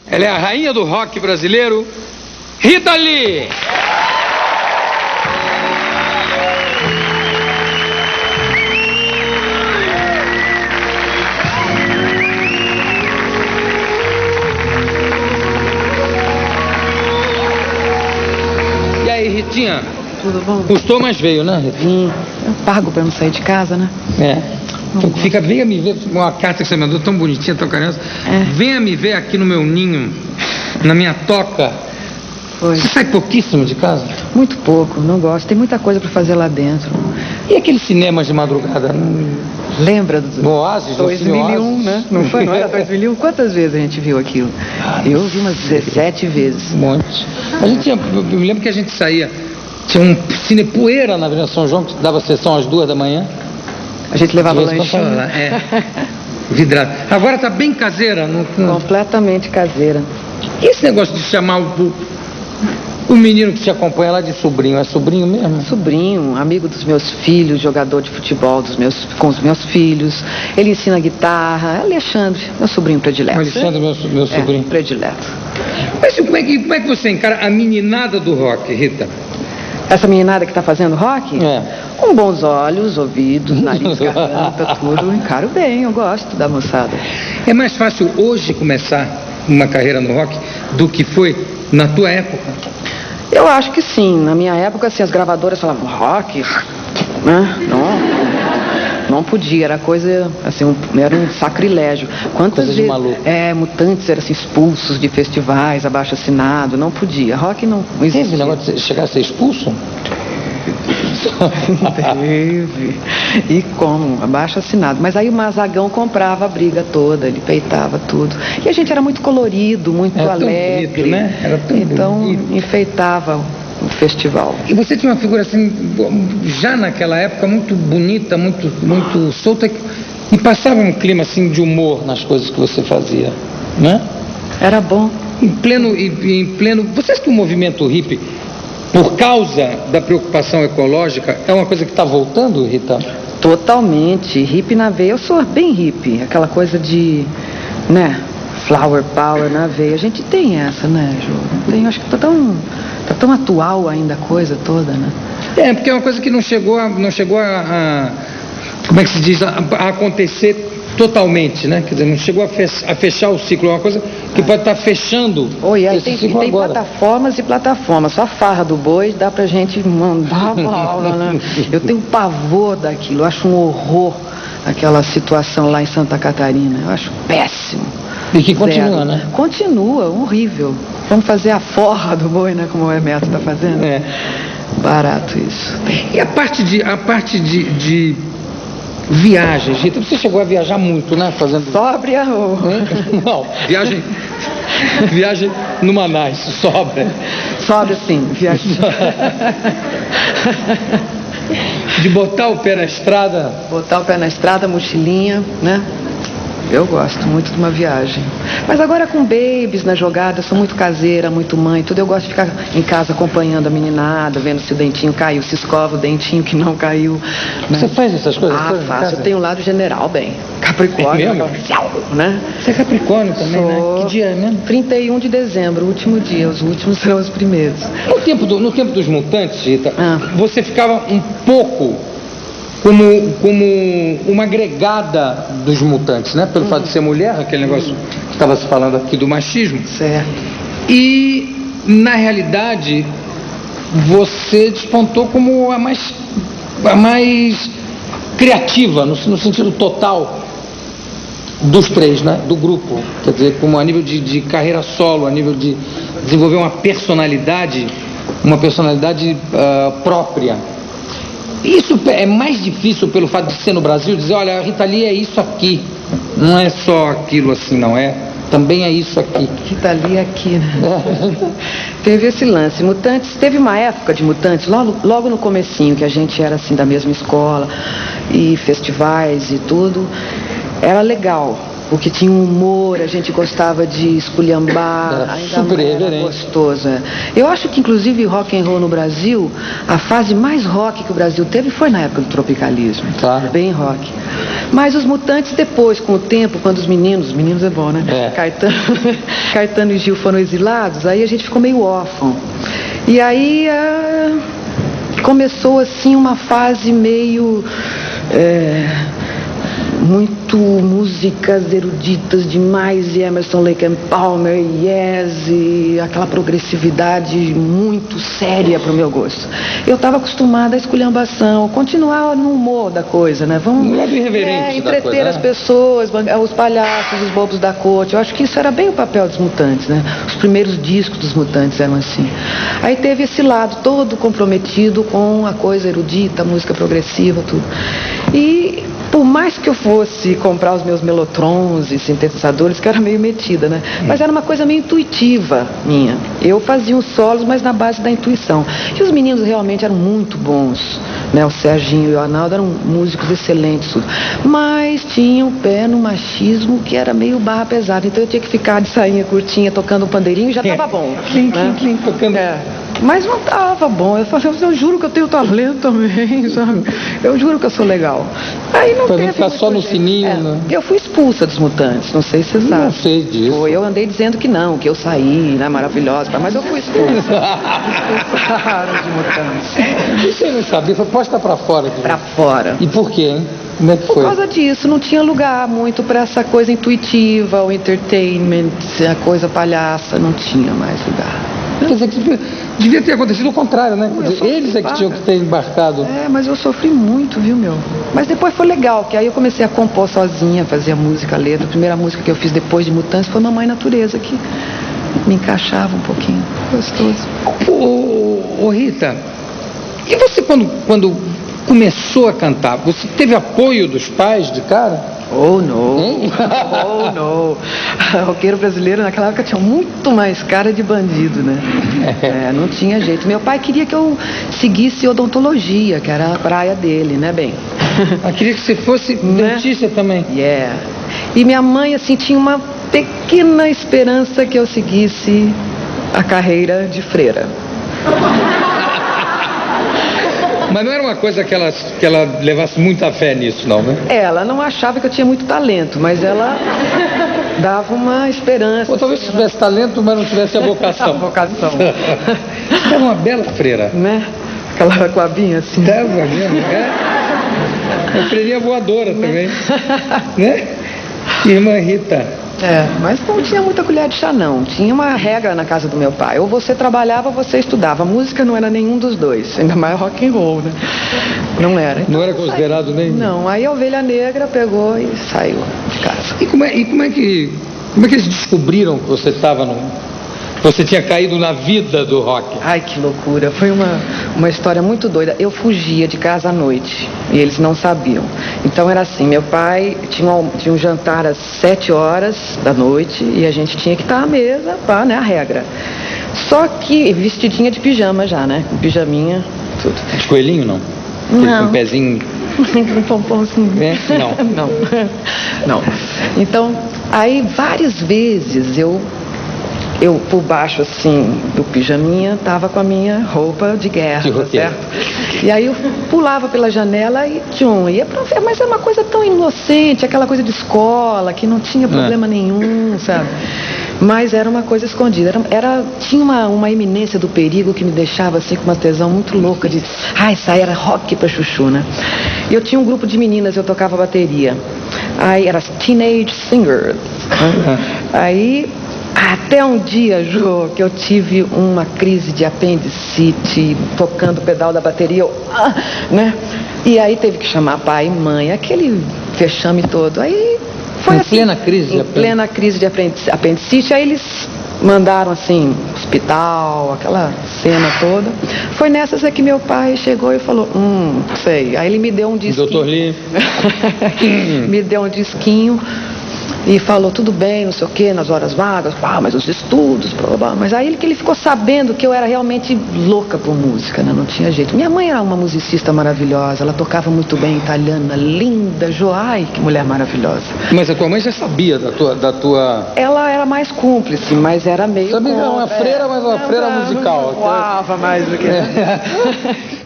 Ela é a rainha do rock brasileiro, Rita Lee. E aí, Ritinha? Tudo bom? Custou, mas veio, né, Rita? Vim. Eu pago pra não sair de casa, né? Então, venha me ver, uma carta que você mandou tão bonitinha, tão carinhosa. Venha me ver aqui no meu ninho, na minha toca. Foi. Você sai pouquíssimo de casa? Muito pouco, não gosto. Tem muita coisa pra fazer lá dentro. E aqueles cinemas de madrugada? Lembra do Oásis? 2001, né? Não foi? Não era 2001? Quantas vezes a gente viu aquilo? Eu vi umas 17 vezes. Um monte. Eu me lembro que a gente saía, tinha um Cine Poeira na Avenida São João, que dava sessão às 2 da manhã. A gente levava lanche. Vidrado. Agora tá bem caseira. Completamente caseira. E esse negócio de chamar o menino que te acompanha lá de sobrinho, é sobrinho mesmo? Sobrinho, amigo dos meus filhos, jogador de futebol com os meus filhos. Ele ensina guitarra. Alexandre, meu sobrinho predileto. Alexandre, meu sobrinho. Predileto. Mas como é que você encara a meninada do rock, Rita? Essa meninada que tá fazendo rock? Com bons olhos, ouvidos, nariz, garganta, tudo. Eu encaro bem, eu gosto da moçada. É mais fácil hoje começar uma carreira no rock do que foi na tua época? Eu acho que sim. Na minha época, assim, as gravadoras falavam rock, né? Não podia, era coisa, assim, era um sacrilégio. Quantas coisa de maluco. Mutantes eram assim, expulsos de festivais, abaixo-assinado, não podia. Rock não existia. Teve negócio de chegar a ser expulso? Teve. E como? Abaixo-assinado. Mas aí o Mazagão comprava a briga toda, ele peitava tudo. E a gente era muito colorido, muito alegre. Bonito, né? Era tão então, bonito. Enfeitava o festival. E você tinha uma figura assim, já naquela época, muito bonita, muito solta, e passava um clima assim de humor nas coisas que você fazia, né? Era bom. Em pleno. Você acha que o movimento hippie, por causa da preocupação ecológica, é uma coisa que está voltando, Rita? Totalmente. Hippie na veia. Eu sou bem hippie. Aquela coisa de, né, flower power na veia. A gente tem essa, né, Ju? Tem, acho que tá tão atual ainda a coisa toda, né? Porque é uma coisa que não chegou a como é que se diz, a acontecer totalmente, né? Quer dizer, não chegou a fechar o ciclo. É uma coisa que pode estar fechando esse ciclo tem agora. plataformas e plataformas. Só a farra do boi dá pra gente mandar uma aula, né? Eu tenho pavor daquilo. Eu acho um horror aquela situação lá em Santa Catarina. Eu acho péssimo. E que continua, né? Continua, horrível. Vamos fazer a forra do boi, né? Como o Hermeto está fazendo. Barato isso. E a parte de viagens, Rita, você chegou a viajar muito, né? Fazendo... Sóbria ou... Não, viagem no Manaus, sobra. Sóbria, sim, viagem. De botar o pé na estrada. Botar o pé na estrada, mochilinha, né? Eu gosto muito de uma viagem. Mas agora com babies na jogada, eu sou muito caseira, muito mãe, tudo. Eu gosto de ficar em casa acompanhando a meninada, vendo se o dentinho caiu, se escova o dentinho que não caiu. Né? Você faz essas coisas? Faço. Eu tenho um lado general, bem. Capricórnio, é mesmo? Né? Você é Capricórnio também, né? Que dia é mesmo? 31 de dezembro, o último dia. Os últimos serão os primeiros. No tempo dos Mutantes, Rita, você ficava um pouco como uma agregada dos Mutantes, né? Pelo fato de ser mulher, aquele negócio que estava se falando aqui do machismo. Certo. E, na realidade, você despontou como a mais criativa, no sentido total dos três, né? Do grupo. Quer dizer, como a nível de carreira solo, a nível de desenvolver uma personalidade própria. Isso é mais difícil pelo fato de ser no Brasil, dizer, olha, a Rita Lee é isso aqui, não é só aquilo assim, não é? Também é isso aqui. Rita Lee é aqui, né? Teve esse lance. Mutantes, teve uma época de Mutantes, logo no comecinho, que a gente era assim da mesma escola, e festivais e tudo, era legal. o que tinha um humor, a gente gostava de esculhambar, Era ainda super era irreverente. gostoso. Eu acho que, inclusive, rock and roll no Brasil, a fase mais rock que o Brasil teve foi na época do tropicalismo. Claro. Bem rock. Mas os Mutantes depois, com o tempo, quando os meninos é bom, né? Caetano e Gil foram exilados, aí a gente ficou meio órfão. E aí começou assim uma fase meio muito músicas eruditas demais, e Emerson, Lake and Palmer, e Yes, e aquela progressividade muito séria para o meu gosto. Eu estava acostumada à esculhambação, continuar no humor da coisa, né? Um lado irreverente da entreter coisa, né? as pessoas, os palhaços, os bobos da corte. Eu acho que isso era bem o papel dos Mutantes, né? Os primeiros discos dos Mutantes eram assim. Aí teve esse lado todo comprometido com a coisa erudita, a música progressiva, tudo. E por mais que eu fosse comprar os meus melotrons e sintetizadores, que eu era meio metida, né? Mas era uma coisa meio intuitiva minha. Eu fazia os solos, mas na base da intuição. E os meninos realmente eram muito bons, né? O Serginho e o Arnaldo eram músicos excelentes, tudo. Mas tinham um pé no machismo que era meio barra pesada. Então eu tinha que ficar de sainha curtinha, tocando um pandeirinho e já tava bom. Clim, tocando. Mas não tava bom. Eu falei, eu juro que eu tenho talento também, sabe? Eu juro que eu sou legal. Aí não Pra teve não ficar só no muito jeito. sininho, né? Eu fui expulsa dos Mutantes, não sei se você sabe. Não sei disso. Foi, eu andei dizendo que não, que eu saí, né, maravilhosa, mas eu fui expulsa. Expulsaram de Mutantes. Você não sabia, foi posta pra fora. Aqui. Pra fora. E por quê, hein? Como é que Por foi? causa disso, não tinha lugar muito para essa coisa intuitiva, o entertainment, a coisa palhaça, não tinha mais lugar. Quer dizer, que devia ter acontecido o contrário, né? Quer dizer, eles é que tinham que ter embarcado. Mas eu sofri muito, viu, meu? Mas depois foi legal, que aí eu comecei a compor sozinha, fazia música, letra. A primeira música que eu fiz depois de Mutantes foi Mamãe Natureza, que me encaixava um pouquinho. Gostoso. Ô, Rita, e você quando começou a cantar, você teve apoio dos pais de cara? Oh, não. Oh, não. Roqueiro brasileiro naquela época tinha muito mais cara de bandido, né? Não tinha jeito. Meu pai queria que eu seguisse odontologia, que era a praia dele, né, bem? Queria que você fosse dentista também. E minha mãe, assim, tinha uma pequena esperança que eu seguisse a carreira de freira. Mas não era uma coisa que ela levasse muita fé nisso, não, né? Ela não achava que eu tinha muito talento, mas ela dava uma esperança. Ou talvez tivesse talento, mas não tivesse a vocação. A vocação. Era uma bela freira. Né? Aquela coabinha assim. Estava mesmo, Uma freirinha voadora também. Né? Irmã Rita. Mas não tinha muita colher de chá, não. Tinha uma regra na casa do meu pai. Ou você trabalhava ou você estudava. A música não era nenhum dos dois. Ainda mais rock and roll, né? Não era. Então, não era considerado nem... Não. Aí a ovelha negra pegou e saiu de casa. E como é que eles descobriram que você estava você tinha caído na vida do rock? Ai, que loucura. Foi uma história muito doida. Eu fugia de casa à noite e eles não sabiam. Então era assim, meu pai tinha um jantar às 7 horas da noite e a gente tinha que estar à mesa, né, a regra. Só que vestidinha de pijama já, né? Com pijaminha, tudo. De coelhinho, não? Não. Com um pezinho... Um pompomzinho. Não. Não. Então, aí várias vezes eu por baixo, assim, do pijaminha, tava com a minha roupa de guerra, tá certo? E aí eu pulava pela janela e ia pra ver, mas era uma coisa tão inocente, aquela coisa de escola, que não tinha problema nenhum, sabe? Mas era uma coisa escondida. Tinha uma iminência do perigo que me deixava assim com uma tesão muito louca de... isso aí era rock pra chuchu, né? E eu tinha um grupo de meninas, eu tocava bateria. Aí era as Teenage Singers. Aí... Até um dia, Jô, que eu tive uma crise de apendicite, tocando o pedal da bateria, né? E aí teve que chamar pai e mãe, aquele fechame todo. Aí foi assim. Plena crise de apendicite, aí eles mandaram assim, hospital, aquela cena toda. Foi nessas que meu pai chegou e falou, sei. Aí ele me deu um disquinho. Dr. Lee. Me deu um disquinho. E falou, tudo bem, não sei o quê, nas horas vagas, mas os estudos, blá, blá. Mas aí que ele ficou sabendo que eu era realmente louca por música, né? Não tinha jeito. Minha mãe era uma musicista maravilhosa, ela tocava muito bem italiana, linda, ai, que mulher maravilhosa. Mas a tua mãe já sabia da tua... Ela era mais cúmplice, mas era meio... Sabia que era uma freira, mas uma freira musical. Não voava mais do que...